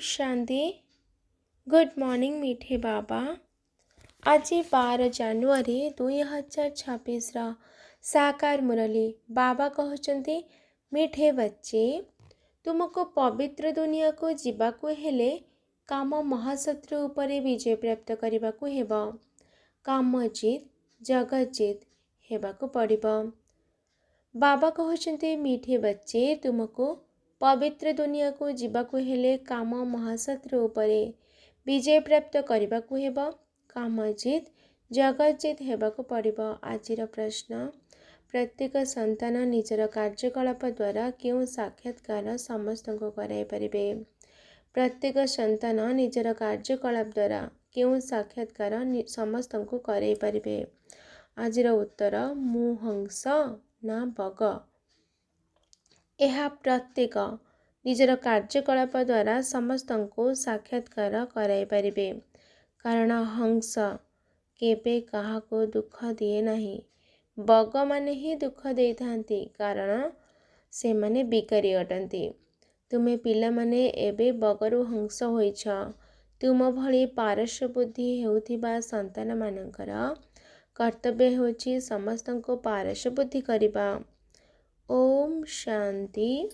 शांति। Good morning मीठे बाबा। आज 12 January 2026 साकार मुरली बाबा कहते मीठे बच्चे तुमको पवित्र दुनिया को जीवाकू हेले काम महाशत्रु उपरे विजय प्राप्त करने को हेबा। काम जीत जगत जीत हेबाकू पड़िबा। बाबा कहते मीठे बच्चे तुमको पवित्र दुनिया को जीवाकू हेले काम महाशत्रु उपरे विजय प्राप्त करने को हेबा। काम जीत जगत जीत हेबाकू पड़िबा। आजिर प्रश्न प्रत्येक संतान निजर कार्यकलाप द्वारा क्यों साक्षात्कार समस्त को कराई परिबे। प्रत्येक संतान निजर कार्यकलाप द्वारा क्यों साक्षात्कार समस्त को कराई परिबे। आजिर उत्तर मु हंस ना बग। यह प्रत्येक निजर कार्यकलाप द्वारा समस्त को साक्षात्कार कराई परिबे। कारण हंस केबे कहा को दुख दिए नहीं। बग माने ही दुख दे थांती कारण से माने बिकारी अटंती। तुमे पिला माने एबे बगरु हंस होइछ। तुम भली पारस्य बुद्धि हेउथिबा संतान मानकर कर्तव्य होछि समस्त को पारस्य बुद्धि करिबा। ओम शांति।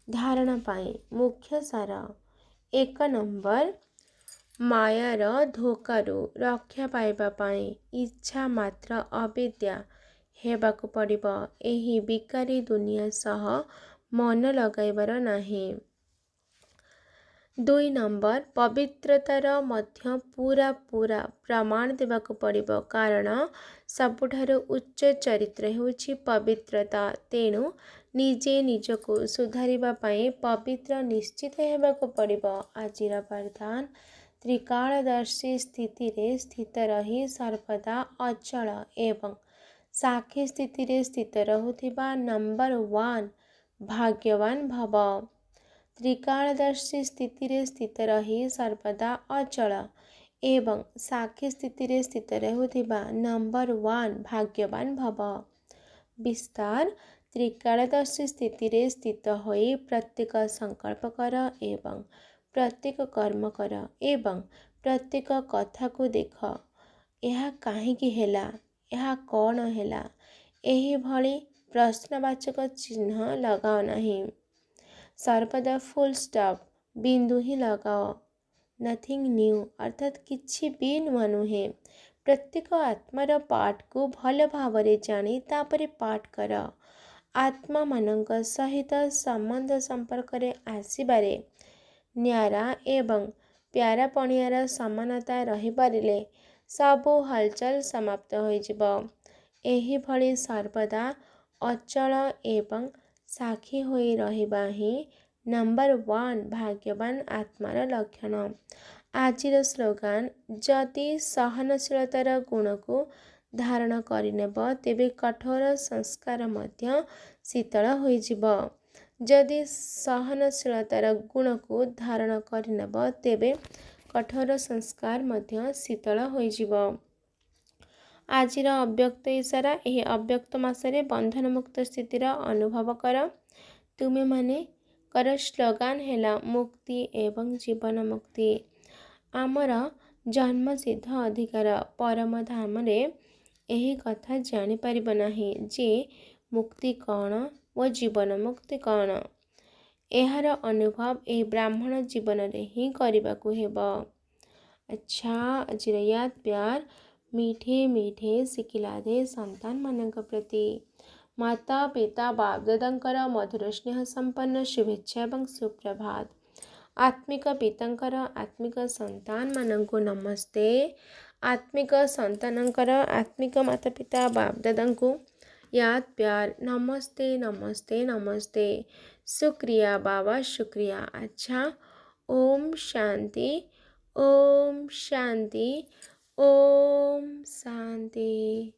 धारणा पाई मुख्य सार 1 नंबर मायार धोकारु रक्षा पाइबा पाई इच्छा मात्र अविद्या हेबाकू पड़िबा। एही बिकारी दुनिया सह मन लगाइबार नाही। 2 नंबर पवित्रतार मध्य पूरा प्रमाण देबाकू पड़िबा। कारण सबुठारु उच्च चरित्र हेउछि पवित्रता। तेणु निजे निजको सुधारिबा पाई पवित्र निश्चित हेबाकू पड़िबा। आजिर वरदान त्रिकालदर्शी स्थिति रे स्थित रही सर्वदा अचल एवं साक्षी स्थिति रे स्थित रहुथिबा नंबर 1 भाग्यवान भव। त्रिकालदर्शी स्थिति रे स्थित रही सर्वदा अचल एवं साक्षी स्थिति रे स्थित रहुथिबा नंबर 1 भाग्यवान भव। विस्तार त्रिकालदर्शी स्थिति रे स्थित होई प्रत्येक संकल्प कर एवं प्रत्येक कर्म कर एवं प्रत्येक कथा को देख यह काहीकि हेला यह कौन हेला एही भली प्रश्नवाचक चिन्ह लगाओ नहीं। सर्वदा फुल स्टॉप बिंदु ही लगाओ। नथिंग न्यू अर्थात किछि भी नुआ नुहे। प्रत्येक आत्मार पाठ को भल भावरे जानी तापरे पाठ कर। आत्मा मानक सहित संबंध संपर्क रे आसीबारे न्यारा एवं प्यारा पणियार समानता रही पारिले सबु हलचल समाप्त हो जिवो। एही भली सर्वदा अचल एवं साक्षी होई रहिबा ही नंबर 1 भाग्यवान आत्मार लक्षण। आजिर स्लोगान जदि सहनशीलतार गुण को धारण करिनेब तेबे कठोर संस्कार मध्य शीतल होई जिवो। जदि सहनशीलतार गुण को धारण करिनेब तेबे कठोर संस्कार मध्य शीतल होई जिवो। आजिर अव्यक्त इशारा एही अव्यक्त मासरे बंधन मुक्त स्थितिर अनुभव कर। तुमे माने कर स्लोगान हेला मुक्ति एवं जीवन मुक्ति। आमर जन्म सिद्ध अधिकार परम धाम रे एही कथा जानी परिबो नाही जे मुक्ति कौन व जीवन मुक्ति कौन। एहार अनुभव ए ब्राह्मण जीवन रे ही करबा को हेबा। अच्छा आजिर याद प्यार मीठे मीठे सिकिला दे संतान मानक प्रति माता पिता बाप दादांकर मधुर स्नेह संपन्न शुभेच्छा एवं सुप्रभात। आत्मिक पितांकर आत्मिक संतान मानक नमस्ते। आत्मिक संतानंकर आत्मिक माता पिता बाप दादांको याद प्यार नमस्ते नमस्ते नमस्ते। शुक्रिया बाबा शुक्रिया। अच्छा ओम शांति ओम शांति ओम शांति।